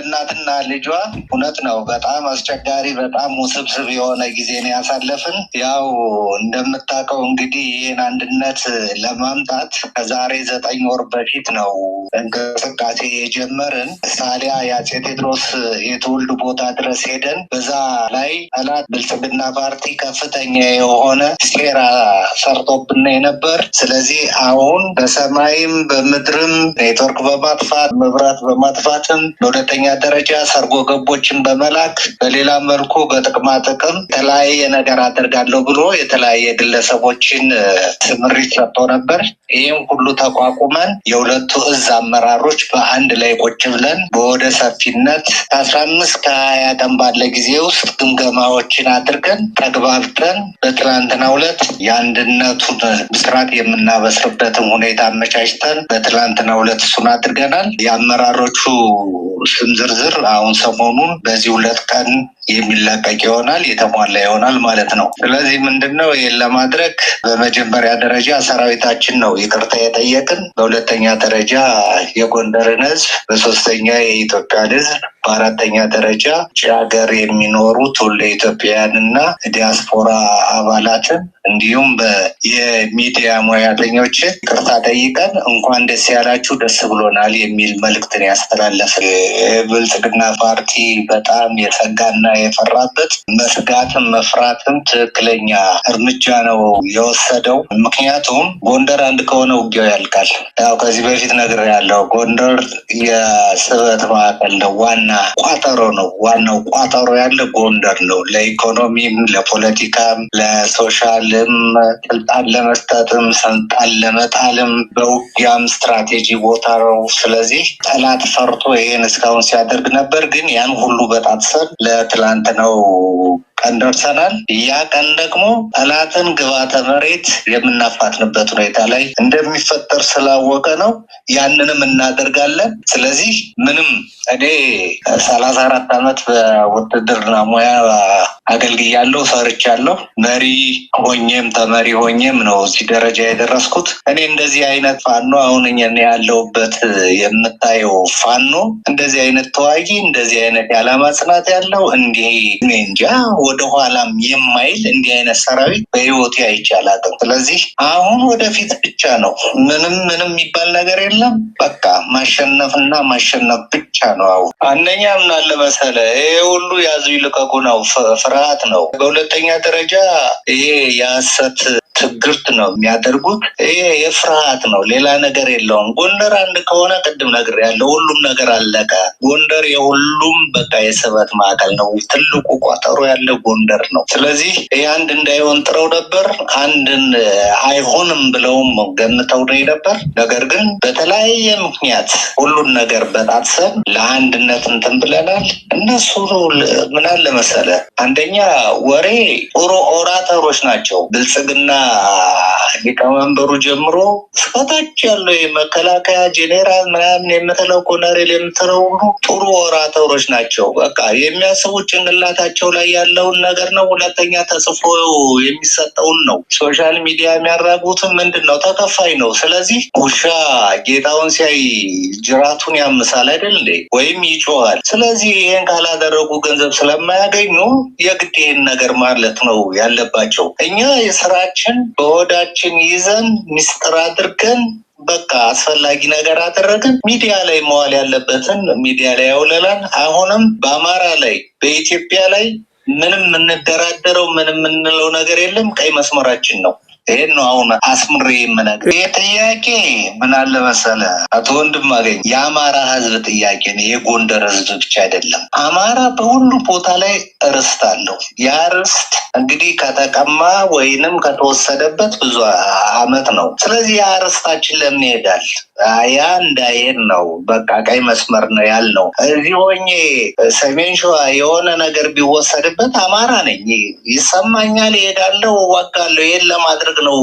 እናትና ልጇ እውነት ነው። በጣም አስቸጋሪ በጣም ውስብስብ የሆነ ጊዜ ነው ያሳለፍን። ያው እንደምታውቀው እንግዲህ ይህን አንድነት ለማምጣት ከዛሬ 9 ወር በፊት ነው እንቅስቃሴ የጀመርን። ሳሊያ የአፄ ቴዎድሮስ የትውልድ ቦታ ድረስ ሄደን በዛ ላይ ጠላት ብልጽግና ፓርቲ ከፍተኛ የሆነ ሴራ ሰርቶብን ነበር። ስለዚህ አሁን በሰማይም በምድርም ኔትወርክ በማጥፋት መብራት በማጥፋትም በሁለተኛ ደረጃ ሰርጎ ገቦችን በመላክ በሌላ መልኩ በጥቅማ ጥቅም የተለያየ ነገር አደርጋለሁ ብሎ የተለያየ ግለሰቦችን ስምሪት ሰጥቶ ነበር። ይህም ሁሉ ተቋቁመን የሁለቱ እዝ አመራሮች በአንድ ላይ ቁጭ ብለን በወደ ሰፊነት ከ15 ከ20 ቀን ባለ ጊዜ ውስጥ ግምገማዎችን አድርገን ተግባብተን በትላንትናው ዕለት የአንድነቱን ምስራት የምናበስርበትን ሁኔታ አመቻችተን በትላንትናው ዕለት እሱን አድርገናል። የአመራሮቹ ስም ዝርዝር አሁን ሰሞኑን በዚህ 2 ቀን የሚለቀቅ ይሆናል፣ የተሟላ ይሆናል ማለት ነው። ስለዚህ ምንድነው ይህን ለማድረግ በመጀመሪያ ደረጃ ሰራዊታችን ነው ይቅርታ የጠየቅን፣ በሁለተኛ ደረጃ የጎንደርን ህዝብ፣ በሶስተኛ የኢትዮጵያን ህዝብ፣ በአራተኛ ደረጃ ውጭ ሀገር የሚኖሩ ትውልደ ኢትዮጵያውያንና ዲያስፖራ አባላትን እንዲሁም የሚዲያ ሙያተኞችን ይቅርታ ጠይቀን እንኳን ደስ ያላችሁ ደስ ብሎናል የሚል መልእክትን ያስተላለፈ የብልጽግና ፓርቲ በጣም የሰጋና የፈራበት መስጋትም መፍራትም ትክክለኛ እርምጃ ነው የወሰደው። ምክንያቱም ጎንደር አንድ ከሆነ ውጊያው ያልቃል። ያው ከዚህ በፊት ነግሬያለሁ። ጎንደር የስበት ማዕከል ነው፣ ዋና ቋጠሮ ነው። ዋናው ቋጠሮ ያለ ጎንደር ነው። ለኢኮኖሚም፣ ለፖለቲካም፣ ለሶሻልም ስልጣን ለመስጠትም ስልጣን ለመጣልም በውጊያም ስትራቴጂ ቦታ ነው። ስለዚህ ጠላት ፈርቶ ይሄን እስካሁን ሲያደርግ ነበር። ግን ያን ሁሉ በጣጥሰን ለትላንትናው ቀን ደርሰናል። ያ ቀን ደግሞ ጠላትን ግብዓተ መሬት የምናፋትንበት ሁኔታ ላይ እንደሚፈጠር ስላወቀ ነው። ያንንም እናደርጋለን። ስለዚህ ምንም እኔ 34 ዓመት በውትድርና ሙያ አገልግያለሁ፣ ሰርቻለሁ። መሪ ሆኜም ተመሪ ሆኜም ነው እዚህ ደረጃ የደረስኩት። እኔ እንደዚህ አይነት ፋኖ አሁን ያለሁበት የምታየው ፋኖ እንደዚህ አይነት ተዋጊ እንደዚህ አይነት የዓላማ ጽናት ያለው እንዲህ እንጃ ወደኋላም የማይል እንዲህ አይነት ሰራዊት በህይወቴ አይቼ አላውቅም። ስለዚህ አሁን ወደፊት ብቻ ነው። ምንም የሚባል ነገር የለም። በቃ ማሸነፍና ማሸነፍ ብቻ ነው። አሁን አንደኛ ምን አለ መሰለህ፣ ይሄ ሁሉ ያዙ ይልቀቁ ነው፣ ፍርሃት ነው። በሁለተኛ ደረጃ ይሄ የሐሰት ትግርት ነው የሚያደርጉት። ይሄ የፍርሃት ነው፣ ሌላ ነገር የለውም። ጎንደር አንድ ከሆነ ቅድም ነግሬያለሁ፣ ሁሉም ነገር አለቀ። ጎንደር የሁሉም በቃ የስበት ማዕከል ነው። ትልቁ ቋጠሮ ያለ ጎንደር ነው። ስለዚህ ይህ አንድ እንዳይሆን ጥረው ነበር። አንድን አይሆንም ብለውም ገምተው ነበር። ነገር ግን በተለያየ ምክንያት ሁሉን ነገር በጣጥሰን ለአንድነት እንትን ብለናል። እነሱ ምን አለ መሰለህ፣ አንደኛ ወሬ ጥሩ ኦራተሮች ናቸው። ብልጽግና ሊቀመንበሩ ጀምሮ እስከታች ያለው የመከላከያ ጄኔራል ምናምን የምትለው ኮሎኔል የምትለው ጥሩ ኦራተሮች ናቸው። በቃ የሚያስቡት ጭንቅላታቸው ላይ ያለውን ነገር ነው። ሁለተኛ ተጽፎ የሚሰጠውን ነው። ሶሻል ሚዲያ የሚያራጉትም ምንድን ነው? ተከፋይ ነው። ስለዚህ ውሻ ጌታውን ሲያይ ጅራቱን ያምሳል አይደል እንዴ? ወይም ይጮሃል። ስለዚህ ይሄን ካላደረጉ ገንዘብ ስለማያገኙ የግድ ይሄን ነገር ማለት ነው ያለባቸው። እኛ የስራችን በወዳችን ይዘን ሚስጥር አድርገን በቃ አስፈላጊ ነገር አደረግን። ሚዲያ ላይ መዋል ያለበትን ሚዲያ ላይ ያውለላል። አሁንም በአማራ ላይ በኢትዮጵያ ላይ ምንም የምንደራደረው ምንም የምንለው ነገር የለም። ቀይ መስመራችን ነው። ይሄን ነው አሁን አስምሬ የምነግርህ። ይሄ ጥያቄ ምን አለ መሰለህ አቶ ወንድማገኝ፣ የአማራ ህዝብ ጥያቄ ነው። የጎንደር ህዝብ ብቻ አይደለም። አማራ በሁሉ ቦታ ላይ ርስት አለው። ያ ርስት እንግዲህ ከተቀማ ወይንም ከተወሰደበት ብዙ አመት ነው። ስለዚህ ያ ርስታችን ለምን ይሄዳል? ያ እንዳይሄድ ነው በቃ ቀይ መስመር ነው ያልነው። እዚህ ሆኜ ሰሜን ሸዋ የሆነ ነገር ቢወሰድበት አማራ ነኝ፣ ይሰማኛል፣ እሄዳለሁ፣ እዋጋለሁ። ይሄን ለማድረግ ነው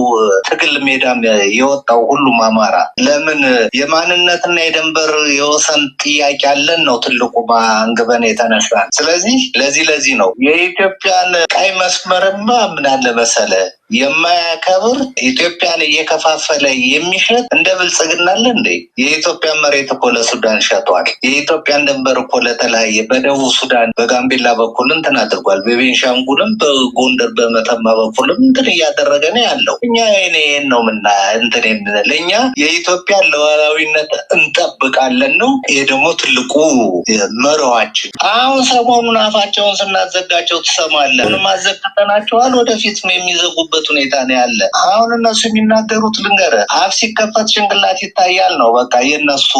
ትግል ሜዳም የወጣው ሁሉም አማራ። ለምን የማንነትና የድንበር የወሰን ጥያቄ አለን ነው ትልቁ አንግበን የተነሳን። ስለዚህ ለዚህ ነው የኢትዮጵያን ቀይ መስመርማ ምን አለ መሰለህ የማያከብር ኢትዮጵያን እየከፋፈለ የሚሸጥ እንደ ብልጽግና አለ እንዴ? የኢትዮጵያን መሬት እኮ ለሱዳን ሸጧል። የኢትዮጵያን ድንበር እኮ ለተለያየ በደቡብ ሱዳን በጋምቤላ በኩል እንትን አድርጓል። በቤንሻንጉልም በጎንደር በመተማ በኩልም እንትን እያደረገ ነው ያለው። እኛ ይሄን ነው ምና እንትን የምንል እኛ የኢትዮጵያን ሉዓላዊነት እንጠብቃለን ነው። ይሄ ደግሞ ትልቁ መርዋችን። አሁን ሰሞኑን አፋቸውን ስናዘጋቸው ትሰማለህ። ማዘጋተናቸዋል ወደፊት የሚዘጉበት ሁኔታ ነው ያለ። አሁን እነሱ የሚናገሩት ልንገርህ፣ አፍ ሲከፈት ጭንቅላት ይታያል ነው በቃ የነሱ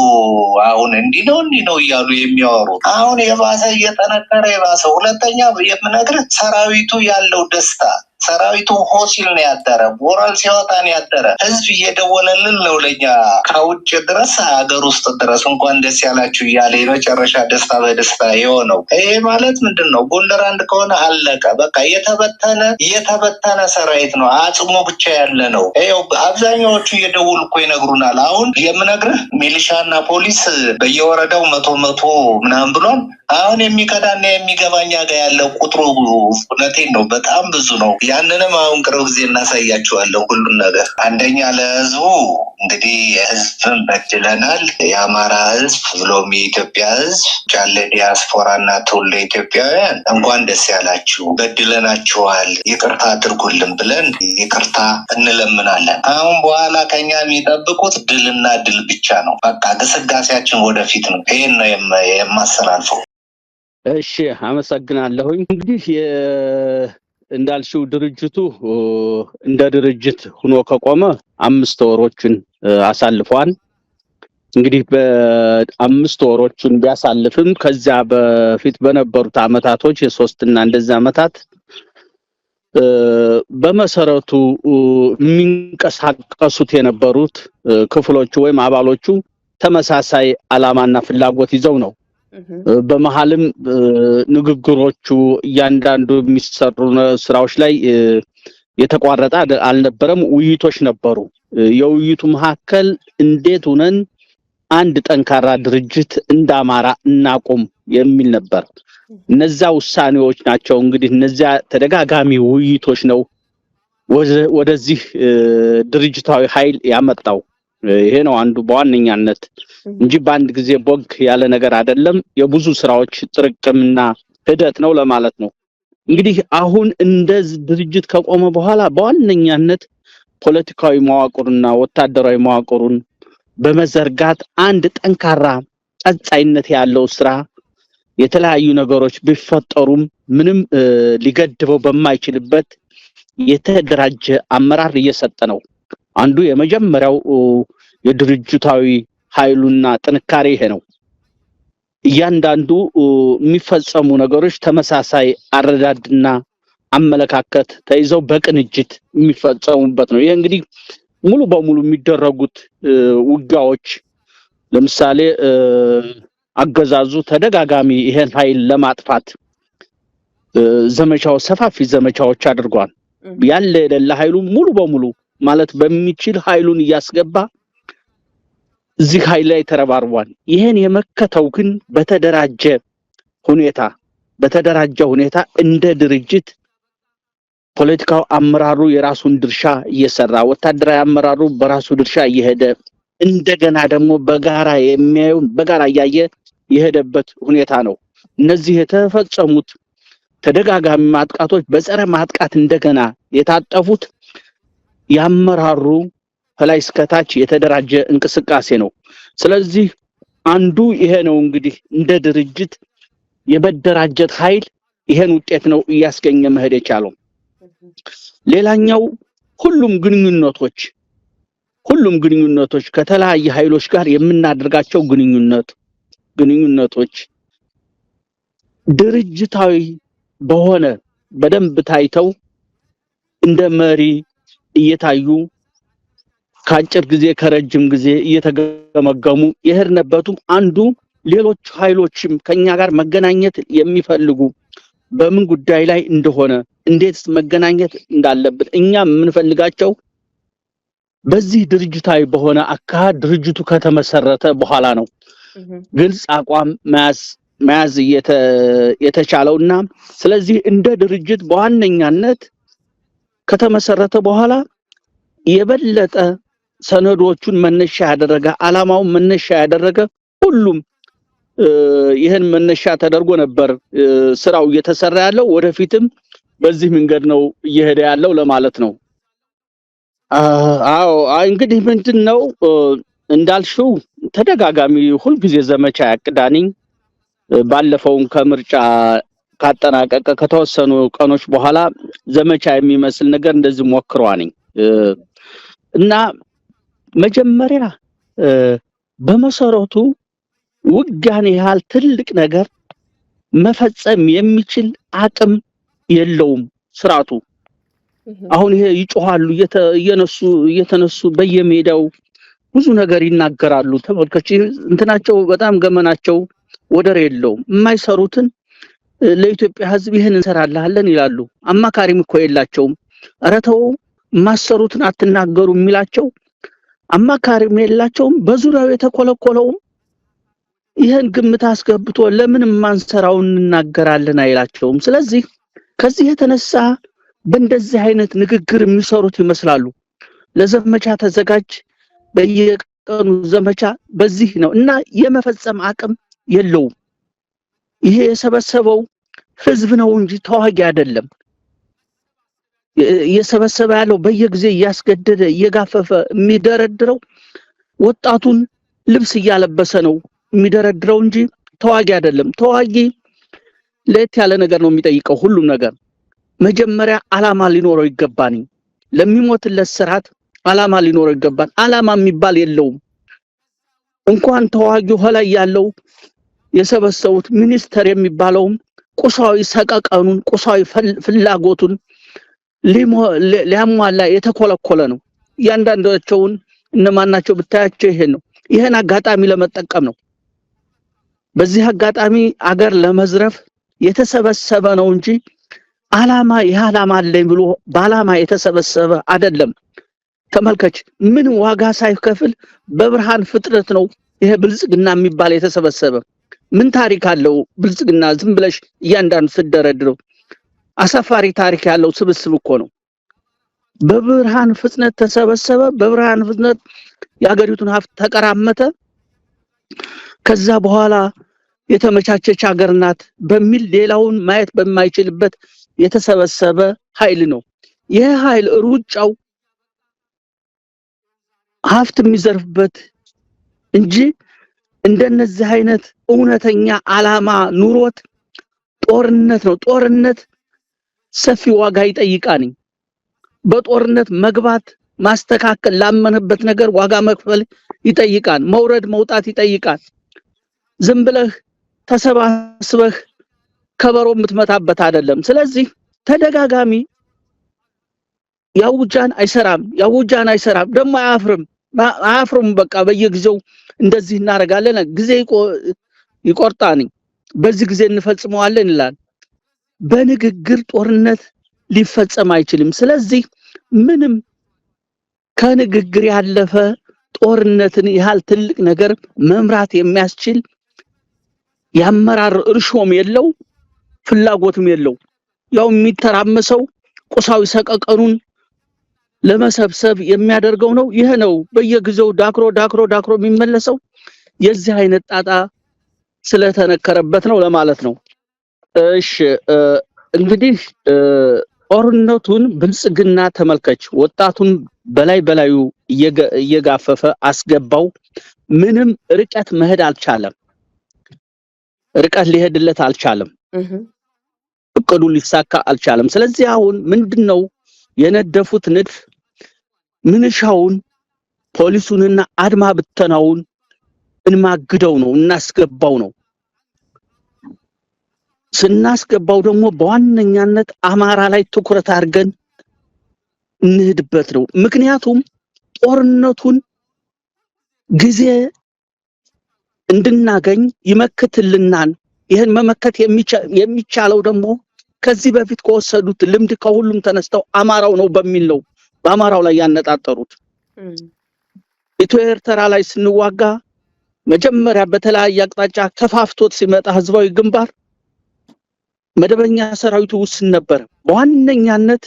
አሁን እንዲህ ነው እያሉ የሚያወሩት። አሁን የባሰ እየጠነከረ የባሰ። ሁለተኛ የምነግርህ ሰራዊቱ ያለው ደስታ ሰራዊቱ ሆሲል ነው ያደረ፣ ሞራል ሲወጣ ነው ያደረ። ህዝብ እየደወለልን ነው ለኛ ከውጭ ድረስ ሀገር ውስጥ ድረስ እንኳን ደስ ያላችሁ እያለ የመጨረሻ ደስታ በደስታ የሆነው። ይሄ ማለት ምንድን ነው? ጎንደር አንድ ከሆነ አለቀ በቃ። የተበተነ ሰራዊት ነው፣ አጽሞ ብቻ ያለ ነው። ይኸው አብዛኛዎቹ እየደውሉ እኮ ይነግሩናል። አሁን የምነግርህ ሚሊሻና ፖሊስ በየወረዳው መቶ ምናምን ብሏል። አሁን የሚቀዳና የሚገባኛ ጋር ያለው ቁጥሩ እውነቴን ነው በጣም ብዙ ነው። ያንንም አሁን ቅርብ ጊዜ እናሳያቸዋለን ሁሉን ነገር። አንደኛ ለህዝቡ እንግዲህ ህዝብን በድለናል። የአማራ ህዝብ ብሎም የኢትዮጵያ ህዝብ ጃለ ዲያስፖራ እና ትውልደ ኢትዮጵያውያን እንኳን ደስ ያላችሁ፣ በድለናችኋል፣ ይቅርታ አድርጉልን ብለን ይቅርታ እንለምናለን። አሁን በኋላ ከኛ የሚጠብቁት ድልና ድል ብቻ ነው። በቃ ግስጋሴያችን ወደፊት ነው። ይሄን ነው የማስተላልፈው። እሺ አመሰግናለሁኝ። እንግዲህ እንዳልሽው ድርጅቱ እንደ ድርጅት ሆኖ ከቆመ 5 ወሮችን አሳልፏል። እንግዲህ በ5 ወሮችን ቢያሳልፍም ከዛ በፊት በነበሩት አመታቶች የ3 እና እንደዛ አመታት በመሰረቱ የሚንቀሳቀሱት የነበሩት ክፍሎቹ ወይም አባሎቹ ተመሳሳይ አላማና ፍላጎት ይዘው ነው። በመሐልም ንግግሮቹ እያንዳንዱ የሚሰሩ ስራዎች ላይ የተቋረጠ አልነበረም። ውይይቶች ነበሩ። የውይይቱ መካከል እንዴት ሆነን አንድ ጠንካራ ድርጅት እንደ አማራ እናቆም የሚል ነበር። እነዛ ውሳኔዎች ናቸው እንግዲህ እነዚያ ተደጋጋሚ ውይይቶች ነው ወደዚህ ድርጅታዊ ኃይል ያመጣው። ይሄ ነው አንዱ በዋነኛነት እንጂ በአንድ ጊዜ ቦግ ያለ ነገር አይደለም። የብዙ ስራዎች ጥርቅምና ሂደት ነው ለማለት ነው። እንግዲህ አሁን እንደዚህ ድርጅት ከቆመ በኋላ በዋነኛነት ፖለቲካዊ መዋቅሩና ወታደራዊ መዋቅሩን በመዘርጋት አንድ ጠንካራ ቀጣይነት ያለው ስራ የተለያዩ ነገሮች ቢፈጠሩም ምንም ሊገድበው በማይችልበት የተደራጀ አመራር እየሰጠ ነው። አንዱ የመጀመሪያው የድርጅታዊ ኃይሉና ጥንካሬ ይሄ ነው። እያንዳንዱ የሚፈጸሙ ነገሮች ተመሳሳይ አረዳድና አመለካከት ተይዘው በቅንጅት የሚፈጸሙበት ነው። ይሄ እንግዲህ ሙሉ በሙሉ የሚደረጉት ውጊያዎች ለምሳሌ አገዛዙ ተደጋጋሚ ይሄን ኃይል ለማጥፋት ዘመቻው ሰፋፊ ዘመቻዎች አድርጓል። ያለ የሌለ ኃይሉ ሙሉ በሙሉ ማለት በሚችል ኃይሉን እያስገባ እዚህ ኃይል ላይ ተረባርቧል። ይሄን የመከተው ግን በተደራጀ ሁኔታ እንደ ድርጅት ፖለቲካው አመራሩ የራሱን ድርሻ እየሰራ ወታደራዊ አመራሩ በራሱ ድርሻ እየሄደ እንደገና ደግሞ በጋራ የሚያዩ በጋራ ያየ የሄደበት ሁኔታ ነው። እነዚህ የተፈጸሙት ተደጋጋሚ ማጥቃቶች በጸረ ማጥቃት እንደገና የታጠፉት ያመራሩ ከላይ እስከታች የተደራጀ እንቅስቃሴ ነው። ስለዚህ አንዱ ይሄ ነው እንግዲህ እንደ ድርጅት የመደራጀት ኃይል ይሄን ውጤት ነው እያስገኘ መሄድ የቻለው። ሌላኛው ሁሉም ግንኙነቶች ከተለያየ ኃይሎች ጋር የምናደርጋቸው ግንኙነቶች ድርጅታዊ በሆነ በደንብ ታይተው እንደ መሪ እየታዩ ከአጭር ጊዜ ከረጅም ጊዜ እየተገመገሙ የሄድንበቱ አንዱ ሌሎች ኃይሎችም ከኛ ጋር መገናኘት የሚፈልጉ በምን ጉዳይ ላይ እንደሆነ እንዴት መገናኘት እንዳለብን እኛ የምንፈልጋቸው በዚህ ድርጅታዊ በሆነ አካሄድ ድርጅቱ ከተመሰረተ በኋላ ነው ግልጽ አቋም መያዝ የተቻለውና ስለዚህ እንደ ድርጅት በዋነኛነት ከተመሰረተ በኋላ የበለጠ ሰነዶቹን መነሻ ያደረገ ዓላማውን መነሻ ያደረገ ሁሉም ይሄን መነሻ ተደርጎ ነበር ስራው እየተሰራ ያለው። ወደፊትም በዚህ መንገድ ነው እየሄደ ያለው ለማለት ነው። አዎ እንግዲህ ምንድነው እንዳልሽው ተደጋጋሚ ሁሉ ጊዜ ዘመቻ ያቅዳንኝ ባለፈውን ከምርጫ ካጠናቀቀ ከተወሰኑ ቀኖች በኋላ ዘመቻ የሚመስል ነገር እንደዚህ ሞክሯንኝ እና መጀመሪያ በመሰረቱ ውጊያን ያህል ትልቅ ነገር መፈጸም የሚችል አቅም የለውም ስርዓቱ። አሁን ይሄ ይጮሃሉ እየተነሱ በየሜዳው ብዙ ነገር ይናገራሉ። ተመልከች እንትናቸው በጣም ገመናቸው ወደር የለውም። የማይሰሩትን ለኢትዮጵያ ሕዝብ ይሄን እንሰራለን ይላሉ። አማካሪም እኮ የላቸውም። ኧረ ተው ማሰሩትን አትናገሩ የሚላቸው አማካሪም የላቸውም። በዙሪያው የተኮለኮለውም ይሄን ግምት አስገብቶ ለምን ማንሰራውን እንናገራለን አይላቸውም። ስለዚህ ከዚህ የተነሳ በእንደዚህ አይነት ንግግር የሚሰሩት ይመስላሉ። ለዘመቻ ተዘጋጅ፣ በየቀኑ ዘመቻ በዚህ ነው እና የመፈጸም አቅም የለውም። ይሄ የሰበሰበው ህዝብ ነው እንጂ ተዋጊ አይደለም። የሰበሰበ ያለው በየጊዜ እያስገደደ እየጋፈፈ የሚደረድረው ወጣቱን ልብስ እያለበሰ ነው የሚደረድረው እንጂ ተዋጊ አይደለም። ተዋጊ ለየት ያለ ነገር ነው የሚጠይቀው። ሁሉም ነገር መጀመሪያ ዓላማ ሊኖረው ይገባል። ለሚሞትለት ስርዓት ዓላማ ሊኖረው ይገባል። ዓላማ የሚባል የለውም። እንኳን ተዋጊው ሆላይ ያለው የሰበሰቡት ሚኒስተር የሚባለውም ቁሳዊ ሰቀቀኑን ቁሳዊ ፍላጎቱን ሊያሟላ የተኮለኮለ ነው። ያንዳንዳቸውን እነማናቸው ብታያቸው ይሄን ነው። ይሄን አጋጣሚ ለመጠቀም ነው። በዚህ አጋጣሚ አገር ለመዝረፍ የተሰበሰበ ነው እንጂ ዓላማ ዓላማ አለኝ ብሎ በዓላማ የተሰበሰበ አይደለም። ተመልከች ምን ዋጋ ሳይከፍል በብርሃን ፍጥረት ነው ይሄ ብልጽግና የሚባል የተሰበሰበ። ምን ታሪክ አለው ብልጽግና? ዝም ብለሽ እያንዳንዱ ስደረድረው አሳፋሪ ታሪክ ያለው ስብስብ እኮ ነው። በብርሃን ፍጥነት ተሰበሰበ። በብርሃን ፍጥነት የአገሪቱን ሀብት ተቀራመተ። ከዛ በኋላ የተመቻቸች ሀገር ናት በሚል ሌላውን ማየት በማይችልበት የተሰበሰበ ኃይል ነው። ይሄ ኃይል ሩጫው ሀብት የሚዘርፍበት እንጂ እንደነዚህ አይነት እውነተኛ ዓላማ ኑሮት ጦርነት ነው። ጦርነት ሰፊ ዋጋ ይጠይቃል። በጦርነት መግባት ማስተካከል ላመነበት ነገር ዋጋ መክፈል ይጠይቃል። መውረድ መውጣት ይጠይቃል። ዝም ብለህ ተሰባስበህ ከበሮ የምትመታበት አይደለም። ስለዚህ ተደጋጋሚ ያውጃን አይሰራም ደግሞ አያፍርም። በቃ በየጊዜው እንደዚህ እናረጋለን፣ ጊዜ ይቆርጣል፣ በዚህ ጊዜ እንፈጽመዋለን ይላል። በንግግር ጦርነት ሊፈጸም አይችልም። ስለዚህ ምንም ከንግግር ያለፈ ጦርነትን ያህል ትልቅ ነገር መምራት የሚያስችል ያመራር እርሾም የለው ፍላጎትም የለው። ያው የሚተራመሰው ቁሳዊ ሰቀቀኑን ለመሰብሰብ የሚያደርገው ነው። ይሄ ነው በየጊዜው ዳክሮ የሚመለሰው። የዚህ አይነት ጣጣ ስለተነከረበት ነው ለማለት ነው። እሺ እንግዲህ ጦርነቱን ብልጽግና ተመልከች፣ ወጣቱን በላዩ እየጋፈፈ አስገባው። ምንም ርቀት መሄድ አልቻለም። ርቀት ሊሄድለት አልቻለም። እቅዱ ሊሳካ አልቻለም። ስለዚህ አሁን ምንድነው የነደፉት ንድፍ? ምንሻውን ፖሊሱንና አድማ ብተናውን እንማግደው ነው፣ እናስገባው ነው። ስናስገባው ደግሞ በዋነኛነት አማራ ላይ ትኩረት አድርገን እንሄድበት ነው። ምክንያቱም ጦርነቱን ጊዜ እንድናገኝ ይመክትልናል። ይሄን መመከት የሚቻለው ደግሞ ከዚህ በፊት ከወሰዱት ልምድ ከሁሉም ተነስተው አማራው ነው በሚል ነው በአማራው ላይ ያነጣጠሩት። ኢትዮ ኤርትራ ላይ ስንዋጋ መጀመሪያ በተለያየ አቅጣጫ ከፋፍቶት ሲመጣ ህዝባዊ ግንባር መደበኛ ሰራዊቱ ውስን ነበር። በዋነኛነት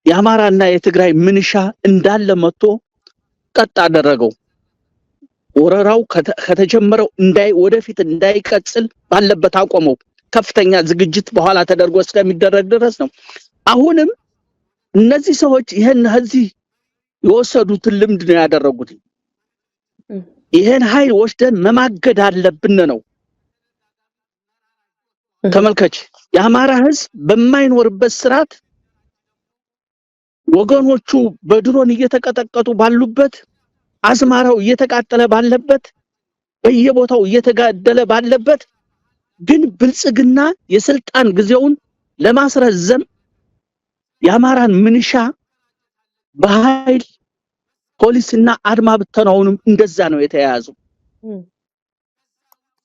የአማራና የትግራይ ምንሻ እንዳለ መጥቶ ቀጥ አደረገው። ወረራው ከተጀመረው ወደፊት እንዳይቀጥል ባለበት አቆመው። ከፍተኛ ዝግጅት በኋላ ተደርጎ እስከሚደረግ ድረስ ነው። አሁንም እነዚህ ሰዎች እዚህ የወሰዱትን ልምድ ነው ያደረጉት። ይሄን ኃይል ወስደን መማገድ አለብን ነው። ተመልከች፣ የአማራ ህዝብ በማይኖርበት ስርዓት ወገኖቹ በድሮን እየተቀጠቀጡ ባሉበት፣ አዝማራው እየተቃጠለ ባለበት፣ በየቦታው እየተጋደለ ባለበት ግን ብልጽግና የስልጣን ጊዜውን ለማስረዘም የአማራን ምንሻ በኃይል ፖሊስና አድማ ብተናውንም እንደዛ ነው የተያያዘው።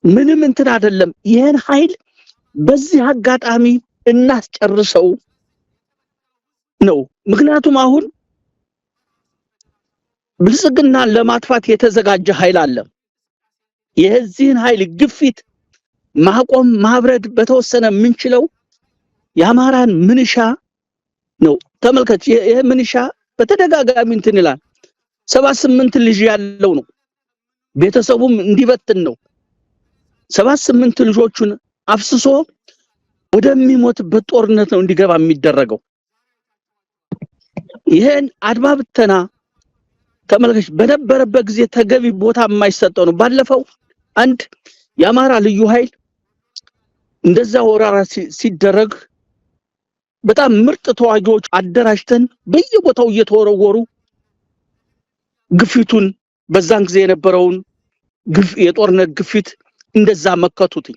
ምንም እንትን አይደለም። ይሄን ኃይል በዚህ አጋጣሚ እናስጨርሰው ነው። ምክንያቱም አሁን ብልጽግናን ለማጥፋት የተዘጋጀ ኃይል አለ። የዚህን ኃይል ግፊት ማቆም ማብረድ በተወሰነ የምንችለው የአማራን ምንሻ ነው። ተመልከች፣ ይሄ ምንሻ በተደጋጋሚ እንትን ይላል። 78 ልጅ ያለው ነው። ቤተሰቡም እንዲበትን ነው። 78 ልጆቹን አፍስሶ ወደሚሞትበት ጦርነት ነው እንዲገባ የሚደረገው። ይሄን አድማ ብተና ተመልከች፣ በነበረበት ጊዜ ተገቢ ቦታ የማይሰጠው ነው። ባለፈው አንድ የአማራ ልዩ ኃይል እንደዛ ወራራ ሲደረግ በጣም ምርጥ ተዋጊዎች አደራጅተን በየቦታው እየተወረወሩ ግፊቱን በዛን ጊዜ የነበረውን የጦርነት ግፊት እንደዛ መከቱት።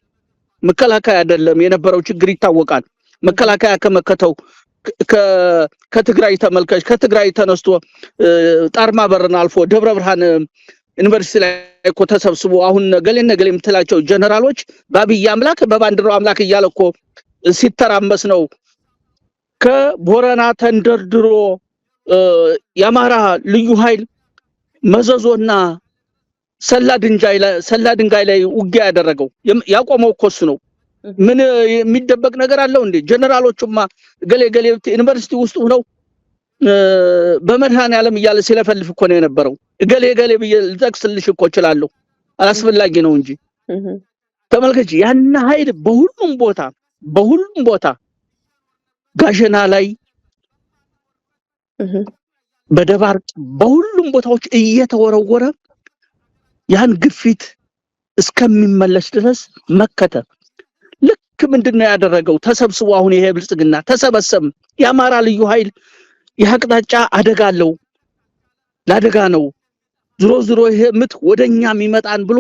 መከላከያ አይደለም የነበረው ችግር ይታወቃል። መከላከያ ከመከተው ከትግራይ ተመልከች፣ ከትግራይ ተነስቶ ጣርማ በረን አልፎ ደብረ ብርሃን ዩኒቨርሲቲ ላይ እኮ ተሰብስቦ አሁን ገሌን የምትላቸው ጀነራሎች በአብይ አምላክ በባንዲራው አምላክ እያለ እኮ ሲተራመስ ነው። ከቦረና ተንደርድሮ የአማራ ልዩ ኃይል መዘዞና ሰላ ድንጋይ ላይ ውጊያ ያደረገው ያቆመው እኮ እሱ ነው። ምን የሚደበቅ ነገር አለው እንዴ? ጀነራሎቹማ ገሌ ዩኒቨርሲቲ ውስጥ ሆነው በመድኃኔ ዓለም እያለ ሲለፈልፍ እኮ ነው የነበረው። ገሌ ብዬ ልጠቅስልሽ እኮ እችላለሁ፣ አላስፈላጊ ነው እንጂ። ተመልከች፣ ያን ኃይል በሁሉም ቦታ ጋሸና ላይ በደባርቅ በሁሉም ቦታዎች እየተወረወረ ያን ግፊት እስከሚመለስ ድረስ መከተ። ልክ ምንድነው ያደረገው? ተሰብስቦ አሁን ይሄ ብልጽግና ተሰበሰበ። የአማራ ልዩ ኃይል የአቅጣጫ አደጋ አለው፣ ለአደጋ ነው፣ ዝሮ ይሄ ምት ወደኛ የሚመጣን ብሎ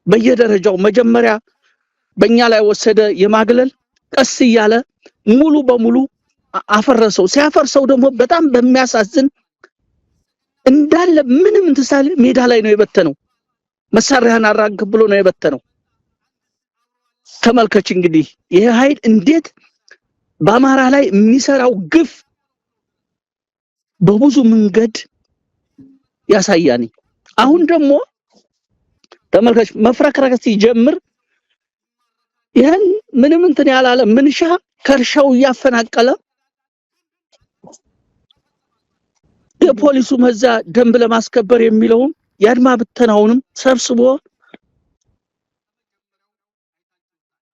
በየደረጃው መጀመሪያ በእኛ ላይ ወሰደ የማግለል፣ ቀስ እያለ ሙሉ በሙሉ አፈረሰው። ሲያፈርሰው ደግሞ በጣም በሚያሳዝን እንዳለ ምንም እንትሳለ ሜዳ ላይ ነው የበተነው። መሳሪያን አራግብ ብሎ ነው የበተነው። ተመልከች እንግዲህ ይሄ ኃይል እንዴት በአማራ ላይ የሚሰራው ግፍ በብዙ መንገድ ያሳያኒ። አሁን ደግሞ ተመልከች መፍረክረክ ሲጀምር ይሄን ምንም እንትን ያላለ ምንሻ ከርሻው ያፈናቀለ የፖሊሱ መዛ ደንብ ለማስከበር የሚለውን ያድማ ብተናውንም ሰብስቦ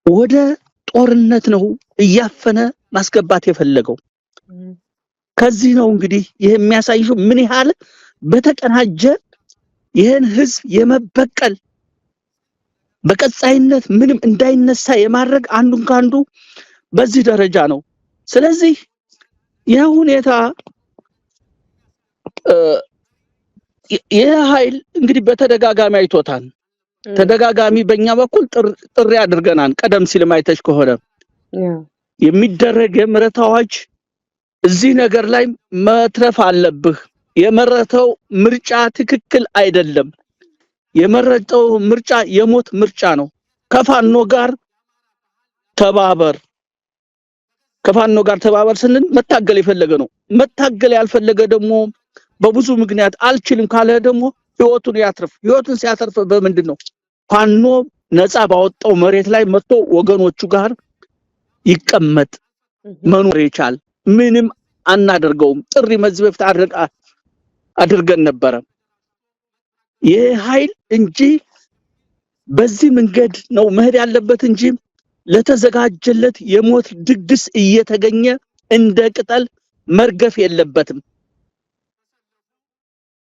ወደ ጦርነት ነው እያፈነ ማስገባት የፈለገው። ከዚህ ነው እንግዲህ ይሄ የሚያሳየው ምን ያህል በተቀናጀ ይሄን ህዝብ የመበቀል በቀጻይነት ምንም እንዳይነሳ የማድረግ አንዱን ካንዱ በዚህ ደረጃ ነው። ስለዚህ ይሄ ሁኔታ ይሄ ኃይል እንግዲህ በተደጋጋሚ አይቶታል። ተደጋጋሚ በእኛ በኩል ጥሪ አድርገናል። ቀደም ሲል ማይተሽ ከሆነ የሚደረግ የምህረት አዋጅ እዚህ ነገር ላይ መትረፍ አለብህ። የመረተው ምርጫ ትክክል አይደለም። የመረጠው ምርጫ የሞት ምርጫ ነው። ከፋኖ ጋር ተባበር ስንል መታገል የፈለገ ነው። መታገል ያልፈለገ ደግሞ በብዙ ምክንያት አልችልም ካለ ደግሞ ህይወቱን ያትርፍ። ህይወቱን ሲያተርፍ በምንድን ነው? ፋኖ ነፃ ባወጣው መሬት ላይ መጥቶ ወገኖቹ ጋር ይቀመጥ። መኖር ይቻል ምንም አናደርገውም ጥሪ መዝህ በፊት አድርገን ነበር ይሄ ኃይል እንጂ በዚህ መንገድ ነው መሄድ ያለበት እንጂ ለተዘጋጀለት የሞት ድግስ እየተገኘ እንደ ቅጠል መርገፍ የለበትም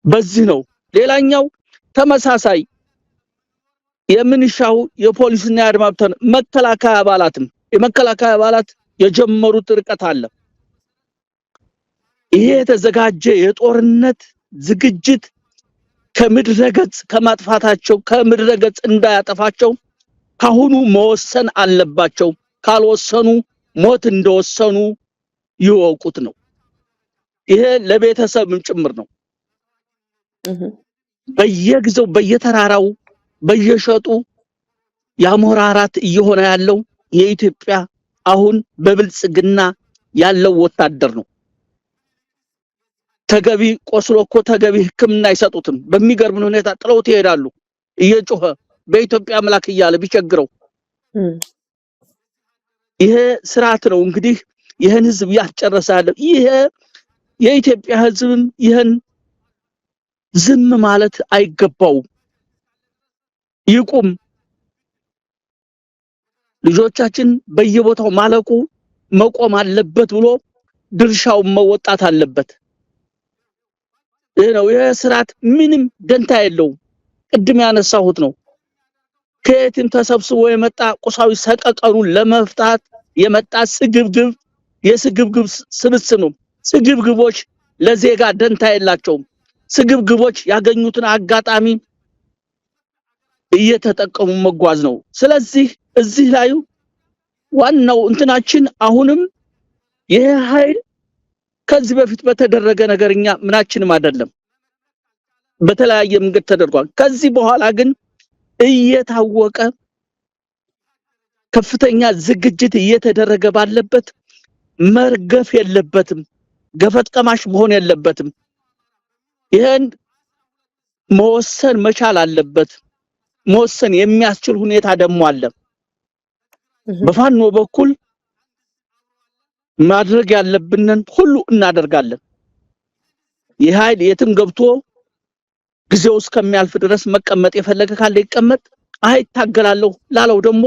በዚህ ነው ሌላኛው ተመሳሳይ የምንሻው የፖሊስና የአድማብተን መከላከያ አባላትም የመከላከያ አባላት የጀመሩት ርቀት አለ ይሄ የተዘጋጀ የጦርነት ዝግጅት ከምድረገጽ ከማጥፋታቸው ከምድረገጽ እንዳያጠፋቸው ካሁኑ መወሰን አለባቸው ካልወሰኑ ሞት እንደወሰኑ ይወቁት ነው ይሄ ለቤተሰብም ጭምር ነው በየጊዜው በየተራራው በየሸጡ ያሞራራት እየሆነ ያለው የኢትዮጵያ አሁን በብልጽግና ያለው ወታደር ነው ተገቢ ቆስሎኮ ተገቢ ህክምና አይሰጡትም በሚገርም ሁኔታ ጥለውት ይሄዳሉ እየጮኸ በኢትዮጵያ አምላክ ይያለ ቢቸግረው ይሄ ስርዓት ነው እንግዲህ ይሄን ህዝብ ያስጨረሳል ይሄ የኢትዮጵያ ህዝብም ይሄን ዝም ማለት አይገባው ይቁም ልጆቻችን በየቦታው ማለቁ መቆም አለበት ብሎ ድርሻው መወጣት አለበት ነው የስርዓት ምንም ደንታ የለው ቅድም ያነሳሁት ነው ከየትም ተሰብስቦ የመጣ ቁሳዊ ሰቀቀሩን ለመፍታት የመጣ ስግብግብ የስግብግብ ስብስብ ነው ስግብግቦች ለዜጋ ደንታ የላቸውም ስግብግቦች ያገኙትን አጋጣሚ እየተጠቀሙ መጓዝ ነው ስለዚህ እዚህ ላይ ዋናው እንትናችን አሁንም ይሄ ኃይል ከዚህ በፊት በተደረገ ነገርኛ ምናችንም አይደለም በተለያየ መንገድ ተደርጓል ከዚህ በኋላ ግን እየታወቀ ከፍተኛ ዝግጅት እየተደረገ ባለበት መርገፍ የለበትም ገፈት ቀማሽ መሆን የለበትም ይሄን መወሰን መቻል አለበት መወሰን የሚያስችል ሁኔታ ደሞ አለ በፋኖ በኩል ማድረግ ያለብንን ሁሉ እናደርጋለን የኃይል የትም ገብቶ ጊዜው እስከሚያልፍ ድረስ መቀመጥ የፈለገ ካለ ይቀመጥ አይታገላለሁ ላለው ደግሞ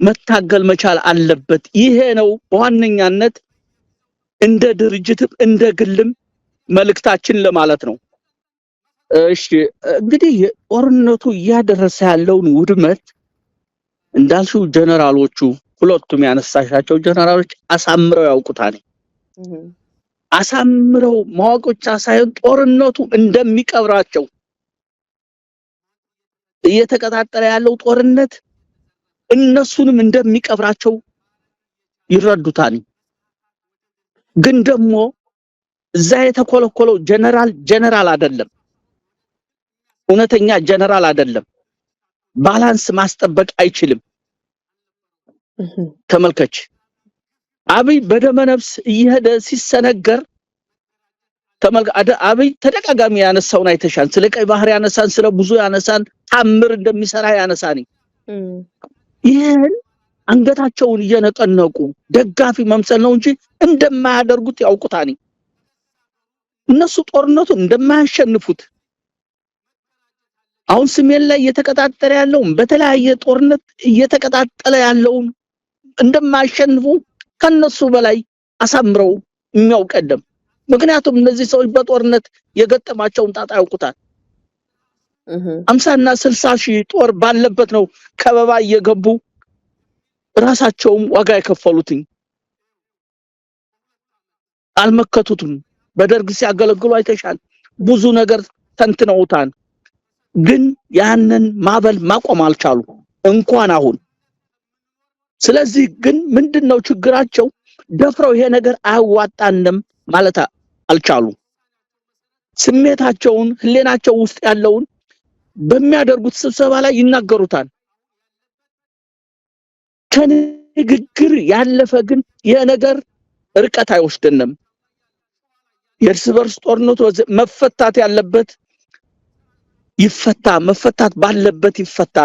መታገል መቻል አለበት ይሄ ነው በዋነኛነት እንደ ድርጅትም እንደ ግልም መልእክታችን ለማለት ነው እሺ እንግዲህ ጦርነቱ ያደረሰ ያለውን ውድመት እንዳልሽው ጀነራሎቹ ሁለቱም ያነሳሻቸው ጀነራሎች አሳምረው ያውቁታል አሳምረው ማወቆቻ ሳይሆን ጦርነቱ እንደሚቀብራቸው እየተቀጣጠለ ያለው ጦርነት እነሱንም እንደሚቀብራቸው ይረዱታል ግን ደግሞ እዛ የተኮለኮለው ጀነራል አይደለም እውነተኛ ጀነራል አይደለም ባላንስ ማስጠበቅ አይችልም ተመልከች አብይ በደመነፍስ እየሄደ ሲሰነገር አብይ ተደጋጋሚ ያነሳውን አይተሻል ስለ ቀይ ባህር ያነሳን ስለ ብዙ ያነሳን ታምር እንደሚሰራ ያነሳኒ ይሄን አንገታቸውን እየነቀነቁ ደጋፊ መምሰል ነው እንጂ እንደማያደርጉት ያውቁታኒ እነሱ ጦርነቱን እንደማያሸንፉት አሁን ስሜን ላይ እየተቀጣጠለ ያለው በተለያየ ጦርነት እየተቀጣጠለ ያለው እንደማያሸንፉ ከነሱ በላይ አሳምረው የሚያውቀደም ምክንያቱም እነዚህ ሰዎች በጦርነት የገጠማቸውን ጣጣ ያውቁታል 50 እና 60 ሺህ ጦር ባለበት ነው ከበባ እየገቡ ራሳቸውም ዋጋ የከፈሉትኝ አልመከቱትም በደርግ ሲያገለግሉ አይተሻል ብዙ ነገር ተንትነውታል ግን ያንን ማበል ማቆም አልቻሉ እንኳን አሁን ስለዚህ ግን ምንድነው ችግራቸው ደፍረው ይሄ ነገር አያዋጣንም ማለት አልቻሉ ስሜታቸውን ህሌናቸው ውስጥ ያለውን በሚያደርጉት ስብሰባ ላይ ይናገሩታል ከንግግር ያለፈ ግን ይሄ ነገር ርቀት አይወስደንም የእርስ በርስ ጦርነቱ መፈታት ያለበት ይፈታ መፈታት ባለበት ይፈታ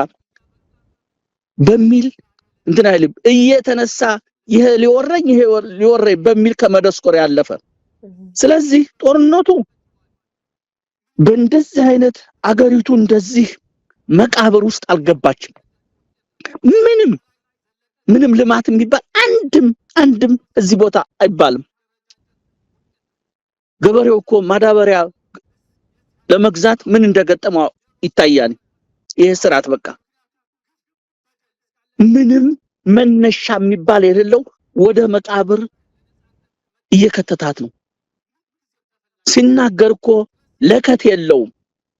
በሚል እንትና አይልም እየተነሳ ይሄ ሊወረኝ በሚል ከመደስቆር ያለፈ። ስለዚህ ጦርነቱ በእንደዚህ አይነት አገሪቱ እንደዚህ መቃብር ውስጥ አልገባችም። ምንም ልማት የሚባል አንድም እዚህ ቦታ አይባልም። ገበሬው እኮ ማዳበሪያ ለመግዛት ምን እንደገጠመው ይታያል። ይሄ ስርዓት በቃ ምንም መነሻ የሚባል የሌለው ወደ መቃብር እየከተታት ነው። ሲናገር እኮ ለከት የለውም።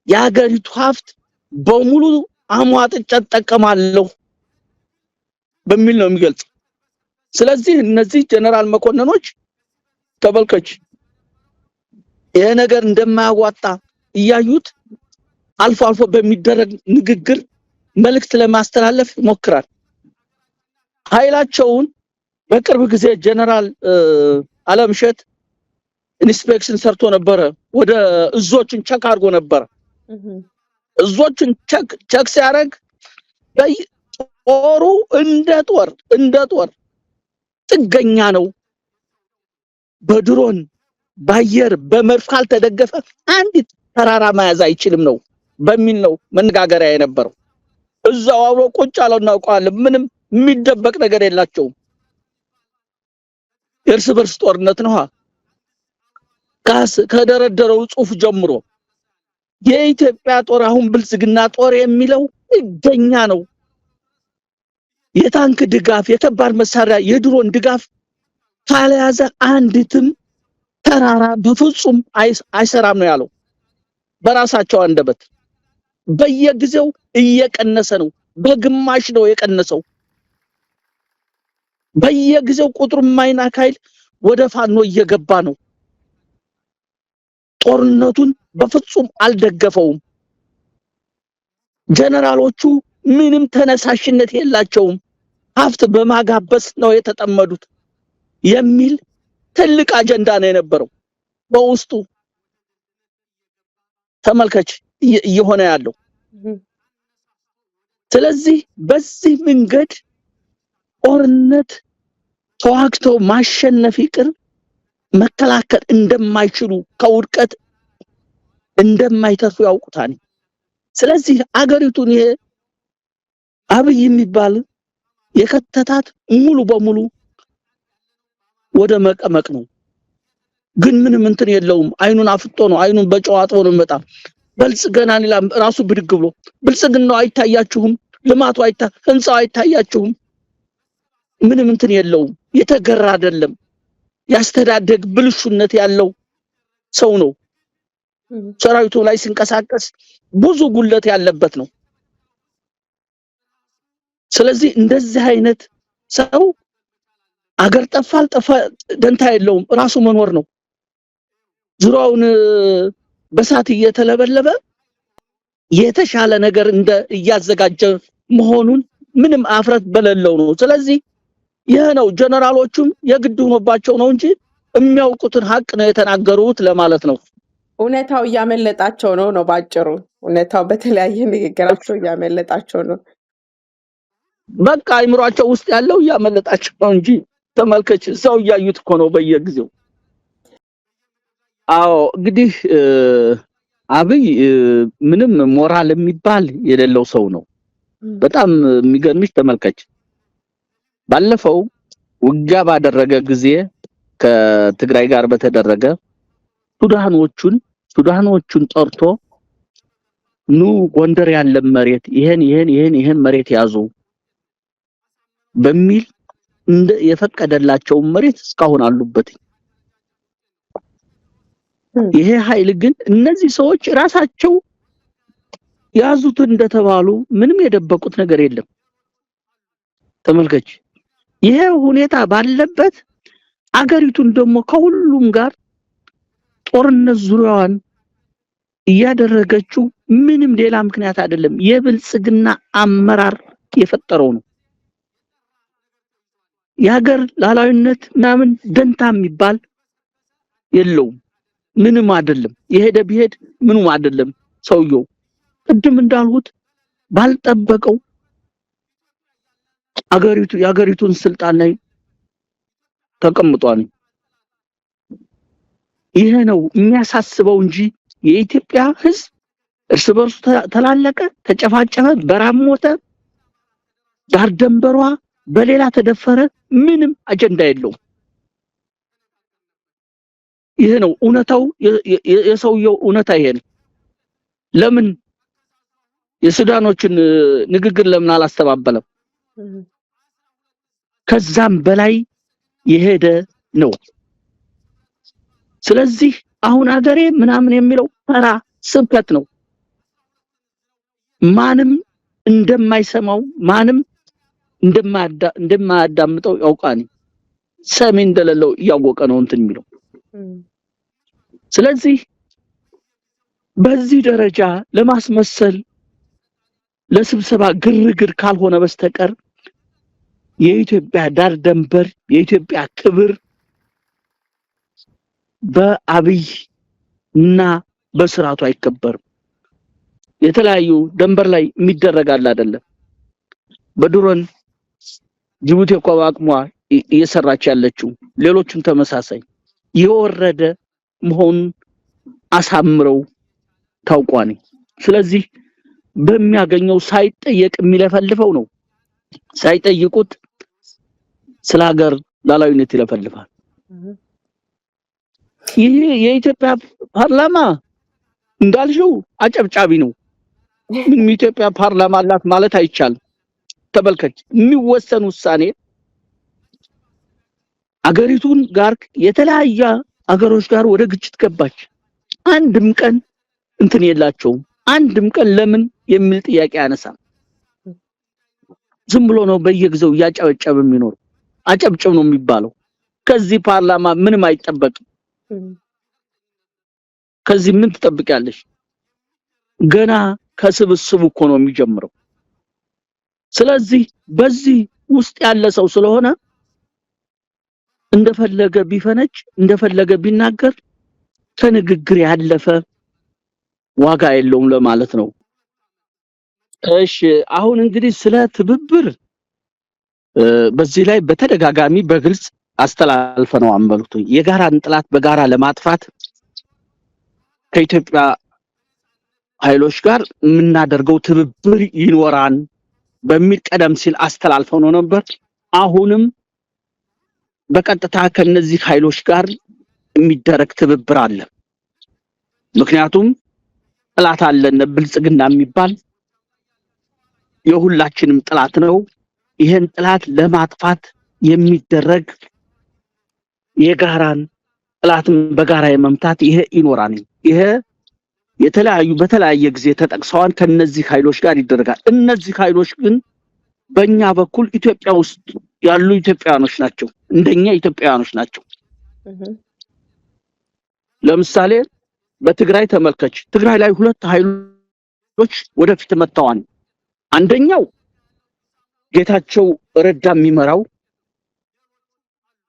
የሀገሪቱ ሀብት በሙሉ አሟጥጬ እጠቀማለሁ በሚል ነው የሚገልጽ። ስለዚህ እነዚህ ጀነራል መኮንኖች ተመልከች ይሄ ነገር እንደማያዋጣ እያዩት አልፎ አልፎ በሚደረግ ንግግር መልእክት ለማስተላለፍ ይሞክራል። ኃይላቸውን በቅርብ ጊዜ ጀነራል አለምሸት ኢንስፔክሽን ሰርቶ ነበረ። ወደ እዞችን ቸክ አድርጎ ነበር። እዞችን ቸክ ሲያደርግ ጦሩ እንደ ጦር ጥገኛ ነው። በድሮን ባየር በመድፍ ካልተደገፈ አንዲት ተራራ መያዝ አይችልም ነው በሚል ነው መነጋገሪያ የነበረው። እዛው አብሮ ቁጭ አለው እናውቀዋለን። ምንም የሚደበቅ ነገር የላቸውም። እርስ በርስ ጦርነት ነው። ከደረደረው ጽሑፍ ጀምሮ የኢትዮጵያ ጦር አሁን ብልጽግና ጦር የሚለው ጥገኛ ነው። የታንክ ድጋፍ፣ የከባድ መሳሪያ፣ የድሮን ድጋፍ ካልያዘ አንዲትም ተራራ በፍጹም አይሰራም ነው ያለው። በራሳቸው አንደበት በየጊዜው እየቀነሰ ነው። በግማሽ ነው የቀነሰው። በየጊዜው ቁጥሩ የማይናቅ ኃይል ወደ ፋኖ እየገባ ነው። ጦርነቱን በፍጹም አልደገፈውም። ጀነራሎቹ ምንም ተነሳሽነት የላቸውም። ሀብት በማጋበስ ነው የተጠመዱት የሚል ትልቅ አጀንዳ ነው የነበረው በውስጡ። ተመልከች እየሆነ ያለው። ስለዚህ በዚህ መንገድ ጦርነት ተዋግተው ማሸነፍ ይቅር መከላከል እንደማይችሉ ከውድቀት እንደማይተርፉ ያውቁታል። ስለዚህ አገሪቱን ይሄ አብይ የሚባል የከተታት ሙሉ በሙሉ ወደ መቀመቅ ነው። ግን ምንም እንትን የለውም። አይኑን አፍጦ ነው፣ አይኑን በጨዋታው ነው መጣ በልጽገናን ይላል ራሱ ብድግ ብሎ። ብልጽግናው አይታያችሁም? ልማቱ ህንጻው አይታያችሁም? ምንም እንትን የለውም። የተገራ አይደለም። ያስተዳደግ ብልሹነት ያለው ሰው ነው። ሰራዊቱ ላይ ሲንቀሳቀስ ብዙ ጉለት ያለበት ነው። ስለዚህ እንደዚህ አይነት ሰው አገር ጠፋል ደንታ የለውም። ራሱ መኖር ነው። ዙሪያውን በሳት እየተለበለበ የተሻለ ነገር እያዘጋጀ መሆኑን ምንም አፍረት በሌለው ነው። ስለዚህ ይሄ ነው ጀነራሎቹም የግድ ሆኖባቸው ነው እንጂ የሚያውቁትን ሀቅ ነው የተናገሩት ለማለት ነው። እውነታው እያመለጣቸው ነው ባጭሩ። እውነታው በተለያየ ንግግራቸው እያመለጣቸው ነው። በቃ አይምሯቸው ውስጥ ያለው እያመለጣቸው ነው እንጂ ተመልከች፣ ሰው እያዩት እኮ ነው በየጊዜው። አዎ እንግዲህ አብይ ምንም ሞራል የሚባል የሌለው ሰው ነው። በጣም የሚገርምሽ ተመልከች፣ ባለፈው ውጊያ ባደረገ ጊዜ ከትግራይ ጋር በተደረገ ሱዳኖቹን ጠርቶ ኑ ጎንደር ያለ መሬት ይሄን መሬት ያዙ በሚል የፈቀደላቸው መሬት እስካሁን አሉበት። ይሄ ኃይል ግን እነዚህ ሰዎች ራሳቸው ያዙት እንደተባሉ ምንም የደበቁት ነገር የለም። ተመልከች፣ ይሄ ሁኔታ ባለበት አገሪቱን ደግሞ ከሁሉም ጋር ጦርነት ዙሪያዋን እያደረገችው ምንም ሌላ ምክንያት አይደለም። የብልጽግና አመራር የፈጠረው ነው። የሀገር ሉዓላዊነት ምናምን ደንታ የሚባል የለውም። ምንም አይደለም። የሄደ ቢሄድ ምንም አይደለም። ሰውየው ቅድም እንዳልሁት ባልጠበቀው የሀገሪቱን ስልጣን ላይ ተቀምጧል። ይሄ ነው የሚያሳስበው እንጂ የኢትዮጵያ ህዝብ እርስ በርሱ ተላለቀ፣ ተጨፋጨፈ፣ በራም ሞተ፣ ዳር ደንበሯ በሌላ ተደፈረ ምንም አጀንዳ የለውም። ይሄ ነው እውነታው። የሰውየው እውነታ ይሄ ነው። ለምን የሱዳኖችን ንግግር ለምን አላስተባበለም? ከዛም በላይ የሄደ ነው። ስለዚህ አሁን አገሬ ምናምን የሚለው ተራ ስብከት ነው። ማንም እንደማይሰማው ማንም እንደማያዳምጠው ያውቃል። ሰሚ እንደሌለው ያወቀ ነው እንትን የሚለው። ስለዚህ በዚህ ደረጃ ለማስመሰል ለስብሰባ ግርግር ካልሆነ በስተቀር የኢትዮጵያ ዳር ደንበር የኢትዮጵያ ክብር በአብይ እና በስርዓቱ አይከበርም። የተለያዩ ደንበር ላይ የሚደረጋል አይደለም። በድሮን ጅቡቲ እኮ አቅሟ እየሰራች ያለችው ሌሎችም ተመሳሳይ የወረደ መሆን አሳምረው ታውቋል። ስለዚህ በሚያገኘው ሳይጠየቅ የሚለፈልፈው ነው። ሳይጠይቁት ስለ ሀገር ሉዓላዊነት ይለፈልፋል። ይሄ የኢትዮጵያ ፓርላማ እንዳልሽው አጨብጫቢ ነው። ምንም ኢትዮጵያ ፓርላማ አላት ማለት አይቻልም። ተመልከች፣ የሚወሰን ውሳኔ አገሪቱን ጋር የተለያየ አገሮች ጋር ወደ ግጭት ገባች። አንድም ቀን እንትን የላቸውም። አንድም ቀን ለምን የሚል ጥያቄ ያነሳል። ዝም ብሎ ነው በየጊዜው ያጨበጨበ የሚኖር። አጨብጨብ ነው የሚባለው። ከዚህ ፓርላማ ምንም አይጠበቅም። ከዚህ ምን ትጠብቂያለሽ? ገና ከስብስቡ እኮ ነው የሚጀምረው። ስለዚህ በዚህ ውስጥ ያለ ሰው ስለሆነ እንደፈለገ ቢፈነጭ እንደፈለገ ቢናገር ከንግግር ያለፈ ዋጋ የለውም ለማለት ነው። እሺ አሁን እንግዲህ ስለ ትብብር በዚህ ላይ በተደጋጋሚ በግልጽ አስተላልፈነው አንበሉት የጋራን ጥላት በጋራ ለማጥፋት ከኢትዮጵያ ኃይሎች ጋር የምናደርገው ትብብር ይኖራን በሚል ቀደም ሲል አስተላልፈው ነው ነበር። አሁንም በቀጥታ ከነዚህ ኃይሎች ጋር የሚደረግ ትብብር አለ። ምክንያቱም ጥላት አለን ብልጽግና የሚባል የሁላችንም ጥላት ነው። ይሄን ጥላት ለማጥፋት የሚደረግ የጋራን ጥላትን በጋራ የመምታት ይሄ ይኖራል። ይሄ በተለያየ ጊዜ ተጠቅሰዋል። ከነዚህ ኃይሎች ጋር ይደረጋል። እነዚህ ኃይሎች ግን በእኛ በኩል ኢትዮጵያ ውስጥ ያሉ ኢትዮጵያውያኖች ናቸው። እንደኛ ኢትዮጵያውያኖች ናቸው። ለምሳሌ በትግራይ ተመልከች። ትግራይ ላይ ሁለት ኃይሎች ወደፊት መጥተዋል። አንደኛው ጌታቸው ረዳ የሚመራው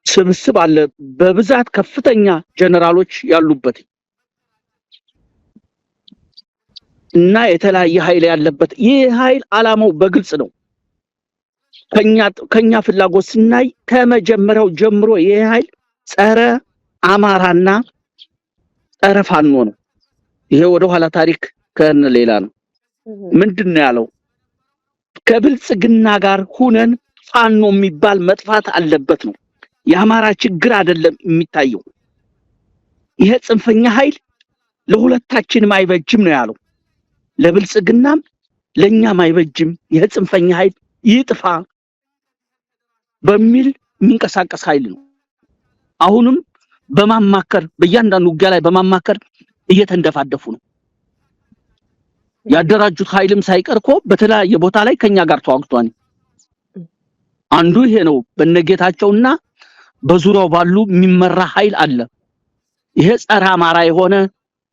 ስብስብ አለ፣ በብዛት ከፍተኛ ጀነራሎች ያሉበት እና የተለያየ ኃይል ያለበት። ይህ ኃይል አላማው በግልጽ ነው። ከኛ ፍላጎት ስናይ ከመጀመሪያው ጀምሮ ይህ ኃይል ጸረ አማራና ጸረ ፋኖ ነው። ይሄ ወደ ኋላ ታሪክ ከነ ሌላ ነው። ምንድነው ያለው? ከብልጽግና ጋር ሁነን ፋኖ የሚባል መጥፋት አለበት ነው። የአማራ ችግር አይደለም የሚታየው። ይሄ ጽንፈኛ ኃይል ለሁለታችንም አይበጅም ነው ያለው። ለብልጽግናም ለኛም አይበጅም። ይሄ ጽንፈኛ ኃይል ይጥፋ በሚል የሚንቀሳቀስ ኃይል ነው። አሁንም በማማከር በእያንዳንዱ ውጊያ ላይ በማማከር እየተንደፋደፉ ነው። ያደራጁት ኃይልም ሳይቀርኮ በተለያየ ቦታ ላይ ከኛ ጋር ተዋግቷል። አንዱ ይሄ ነው። በነጌታቸውና በዙሪያው ባሉ የሚመራ ኃይል አለ። ይሄ ጸረ አማራ የሆነ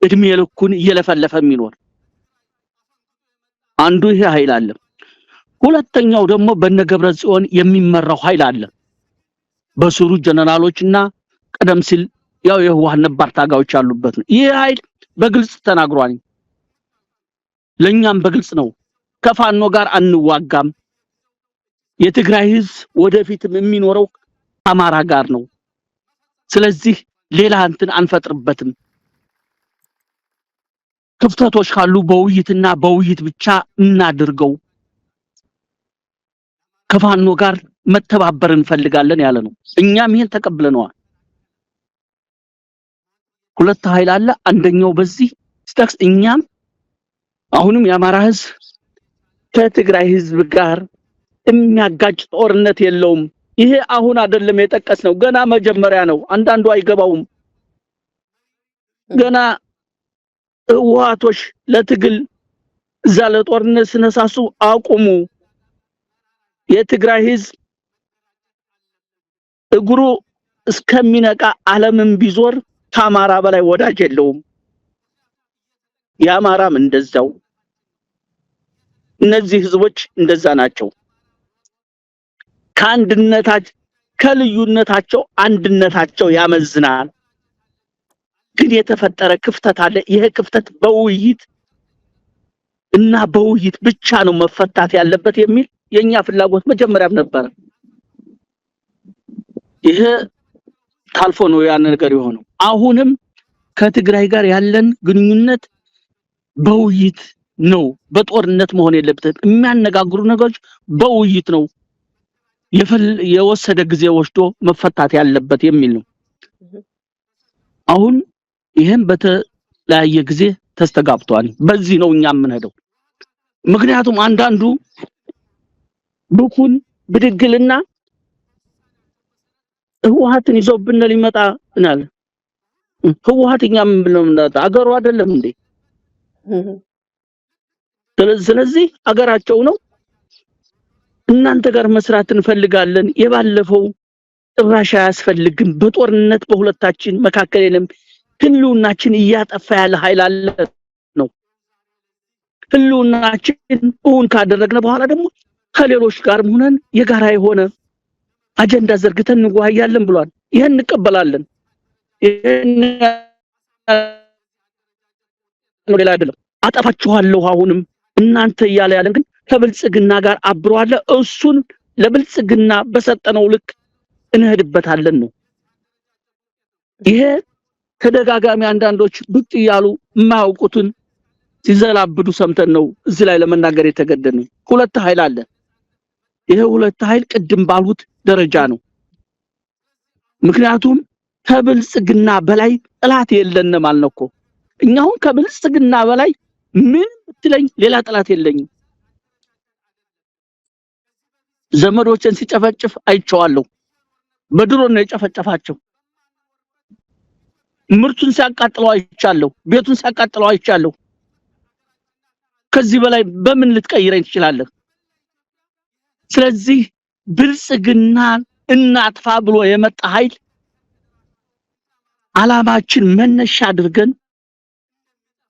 እድሜ ልኩን እየለፈለፈ የሚኖር አንዱ ይሄ ኃይል አለ። ሁለተኛው ደግሞ በነገብረ ጽዮን የሚመራው ኃይል አለ። በስሩ ጀነራሎችና ቀደም ሲል ያው የህወሓት ነባር ታጋዮች ያሉበት ነው። ይሄ ኃይል በግልጽ ተናግሯል። ለኛም በግልጽ ነው። ከፋኖ ጋር አንዋጋም። የትግራይ ህዝብ ወደፊትም የሚኖረው አማራ ጋር ነው። ስለዚህ ሌላ እንትን አንፈጥርበትም። ክፍተቶች ካሉ በውይይትና በውይይት ብቻ እናድርገው። ከፋኖ ጋር መተባበር እንፈልጋለን ያለ ነው። እኛም ይሄን ተቀብለነዋል። ሁለት ኃይል አለ። አንደኛው በዚህ ስታክስ እኛም አሁንም የአማራ ህዝብ ከትግራይ ህዝብ ጋር የሚያጋጭ ጦርነት የለውም። ይሄ አሁን አይደለም የጠቀስነው፣ ገና መጀመሪያ ነው። አንዳንዱ አይገባውም። ገና ህወሓቶች ለትግል እዛ ለጦርነት ሲነሳሱ አቁሙ፣ የትግራይ ህዝብ እግሩ እስከሚነቃ ዓለምን ቢዞር ከአማራ በላይ ወዳጅ የለውም። የአማራም እንደዛው። እነዚህ ህዝቦች እንደዛ ናቸው። ከልዩነታቸው አንድነታቸው ያመዝናል። ግን የተፈጠረ ክፍተት አለ። ይሄ ክፍተት በውይይት እና በውይይት ብቻ ነው መፈታት ያለበት የሚል የኛ ፍላጎት መጀመሪያም ነበር። ይሄ ታልፎ ነው ያን ነገር የሆነው። አሁንም ከትግራይ ጋር ያለን ግንኙነት በውይይት ነው። በጦርነት መሆን የለበትም። የሚያነጋግሩ ነገሮች በውይይት ነው የወሰደ ጊዜ ወስዶ መፈታት ያለበት የሚል ነው። አሁን ይሄን በተለያየ ጊዜ ተስተጋብቷል። በዚህ ነው እኛ የምንሄደው። ምክንያቱም አንዳንዱ ብኩን ብድግልና ህወሓትን ይዞብን ሊመጣ እናል። ህወሓት እኛም ብለው አገሩ አይደለም እንዴ? ስለዚህ አገራቸው ነው። እናንተ ጋር መስራት እንፈልጋለን። የባለፈው ጥራሽ አያስፈልግም። በጦርነት በሁለታችን መካከል የለም። ህልውናችን እያጠፋ ያለ ኃይል አለ ነው። ህልውናችን እውን ካደረግነ በኋላ ደግሞ ከሌሎች ጋር ሆነን የጋራ የሆነ አጀንዳ ዘርግተን እንወያያለን ብሏል። ይሄን እንቀበላለን። ሌላ አይደለም። አጠፋችኋለሁ አሁንም እናንተ እያለ ያለን ግን ከብልጽግና ጋር አብሯል። እሱን ለብልጽግና በሰጠነው ልክ እንሄድበታለን ነው። ይሄ ተደጋጋሚ አንዳንዶች ብቅ ያሉ የማያውቁትን ሲዘላብዱ ሰምተን ነው እዚህ ላይ ለመናገር የተገደድነው። ሁለት ኃይል አለ። ይሄ ሁለት ኃይል ቅድም ባሉት ደረጃ ነው። ምክንያቱም ከብልጽግና በላይ ጥላት የለንም አልነኮ። እኛውን ከብልጽግና በላይ ምን ብትለኝ ሌላ ጥላት የለኝም። ዘመዶችን ሲጨፈጭፍ አይቼዋለሁ። በድሮን ነው የጨፈጨፋቸው። ምርቱን ሲያቃጥለው አይቻለሁ። ቤቱን ሲያቃጥለው አይቻለሁ። ከዚህ በላይ በምን ልትቀይረኝ ትችላለህ? ስለዚህ ብልጽግና እናጥፋ ብሎ የመጣ ኃይል አላማችን መነሻ አድርገን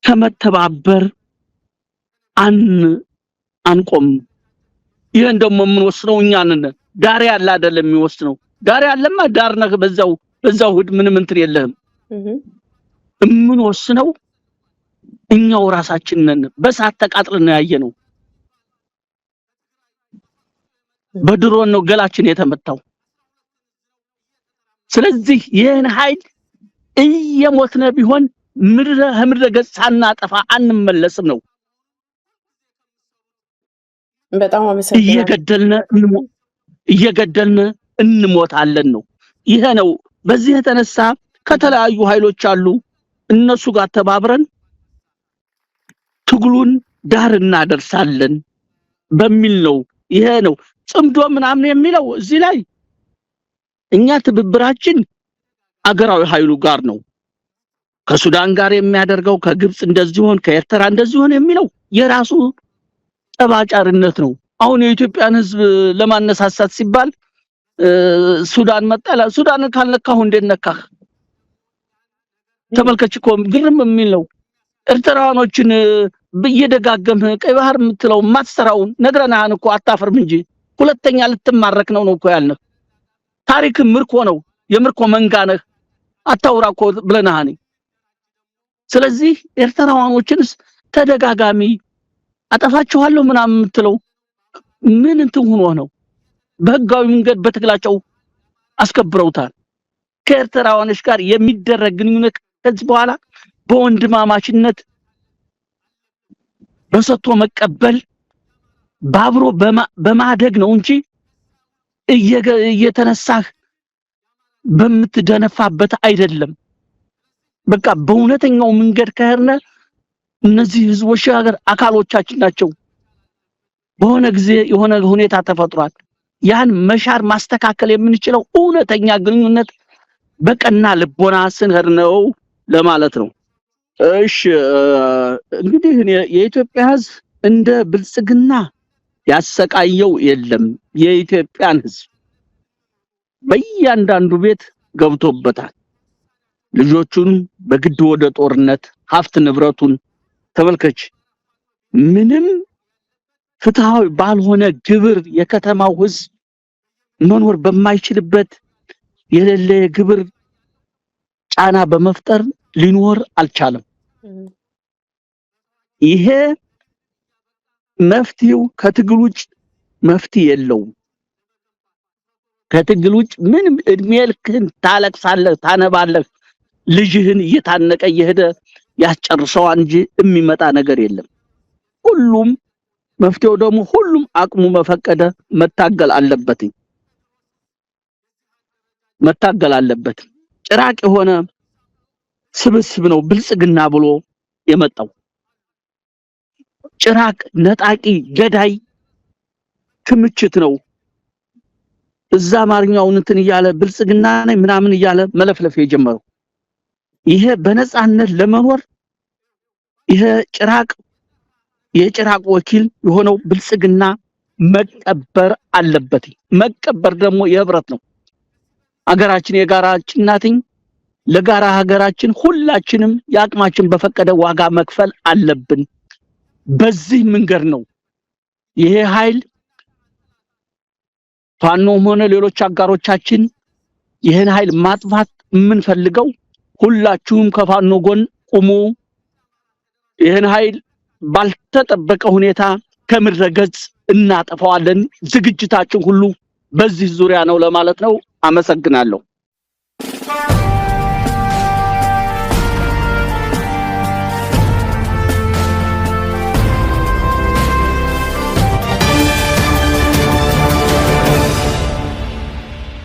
ከመተባበር አንቆም። ይሄን ደግሞ የምንወስነው እኛ ነን። ዳር ያለ አይደለም የሚወስነው። ዳር ያለማ ዳር ነህ፣ በዛው ሁድ ምንም እንትን የለህም። የምንወስነው እኛው ራሳችን ነን። በሳት ተቃጥለን ያየነው በድሮን ነው ገላችን የተመታው። ስለዚህ ይሄን ኃይል እየሞትነ ቢሆን ምድረ ገጽ ሳናጠፋ አንመለስም ነው። በጣም አመሰግናለሁ። እየገደልነ እንሞታለን ነው። ይሄ ነው። በዚህ የተነሳ ከተለያዩ ኃይሎች አሉ። እነሱ ጋር ተባብረን ትግሉን ዳር እናደርሳለን በሚል ነው። ይሄ ነው ጽምዶ ምናምን የሚለው እዚህ ላይ እኛ ትብብራችን አገራዊ ኃይሉ ጋር ነው። ከሱዳን ጋር የሚያደርገው ከግብጽ እንደዚሁን ከኤርትራ እንደዚሁን የሚለው የራሱ ጠባጫርነት ነው። አሁን የኢትዮጵያን ህዝብ ለማነሳሳት ሲባል ሱዳን መጣላ ሱዳንን ካልነካሁ እንደነካህ ተመልከች እኮ ግርም የሚል ነው። ኤርትራኖችን በየደጋገምህ ቀይ ባህር የምትለው ማስተራውን ነግረናን እኮ አታፈርም እንጂ ሁለተኛ ልትማረክ ነው እኮ ያልነህ። ታሪክ ምርኮ ነው፣ የምርኮ መንጋ ነህ፣ አታውራ እኮ ብለናሃኒ። ስለዚህ ኤርትራዋኖችንስ ተደጋጋሚ አጠፋችኋለሁ ምናምን የምትለው ምን እንትን ሆኖ ነው? በህጋዊ መንገድ በትግላቸው አስከብረውታል። ከኤርትራውያኖች ጋር የሚደረግ ግንኙነት ከዚህ በኋላ በወንድማማችነት በሰጥቶ መቀበል ባብሮ በማደግ ነው እንጂ እየተነሳህ በምትደነፋበት አይደለም። በቃ በእውነተኛው መንገድ ከሄድን እነዚህ ህዝቦች ሀገር አካሎቻችን ናቸው። በሆነ ጊዜ የሆነ ሁኔታ ተፈጥሯል። ያን መሻር ማስተካከል የምንችለው እውነተኛ ግንኙነት በቀና ልቦና ስንሄድ ነው ለማለት ነው። እሺ እንግዲህ የኢትዮጵያ ህዝብ እንደ ብልጽግና ያሰቃየው የለም። የኢትዮጵያን ህዝብ በእያንዳንዱ ቤት ገብቶበታል። ልጆቹን በግድ ወደ ጦርነት ሀብት ንብረቱን ተመልከች። ምንም ፍትሃዊ ባልሆነ ግብር የከተማው ህዝብ መኖር በማይችልበት የሌለ ግብር ጫና በመፍጠር ሊኖር አልቻለም። ይሄ መፍትሄው ከትግል ውጭ መፍትሄ የለውም። ከትግል ውጭ ምንም እድሜ ልክህን ታለቅሳለህ፣ ታነባለህ፣ ልጅህን እየታነቀ እየሄደ ያስጨርሰው እንጂ የሚመጣ ነገር የለም። ሁሉም መፍትሄው ደግሞ ሁሉም አቅሙ መፈቀደ መታገል አለበት። ጭራቅ የሆነ ስብስብ ነው ብልጽግና ብሎ የመጣው። ጭራቅ ነጣቂ ገዳይ ክምችት ነው። እዛ አማርኛውን እንትን እያለ ብልጽግና ነኝ ምናምን እያለ መለፍለፍ የጀመረው ይሄ በነጻነት ለመኖር ይሄ የጭራቅ ወኪል የሆነው ብልጽግና መቀበር አለበት። መቀበር ደግሞ የህብረት ነው። ሀገራችን የጋራችን ናትኝ። ለጋራ ሀገራችን ሁላችንም ያቅማችን በፈቀደ ዋጋ መክፈል አለብን። በዚህ መንገድ ነው ይሄ ኃይል ፋኖም ሆነ ሌሎች አጋሮቻችን ይሄን ኃይል ማጥፋት የምንፈልገው። ሁላችሁም ከፋኖ ጎን ቁሙ። ይሄን ኃይል ባልተጠበቀ ሁኔታ ከምድረ ገጽ እናጠፋዋለን። ዝግጅታችን ሁሉ በዚህ ዙሪያ ነው ለማለት ነው። አመሰግናለሁ።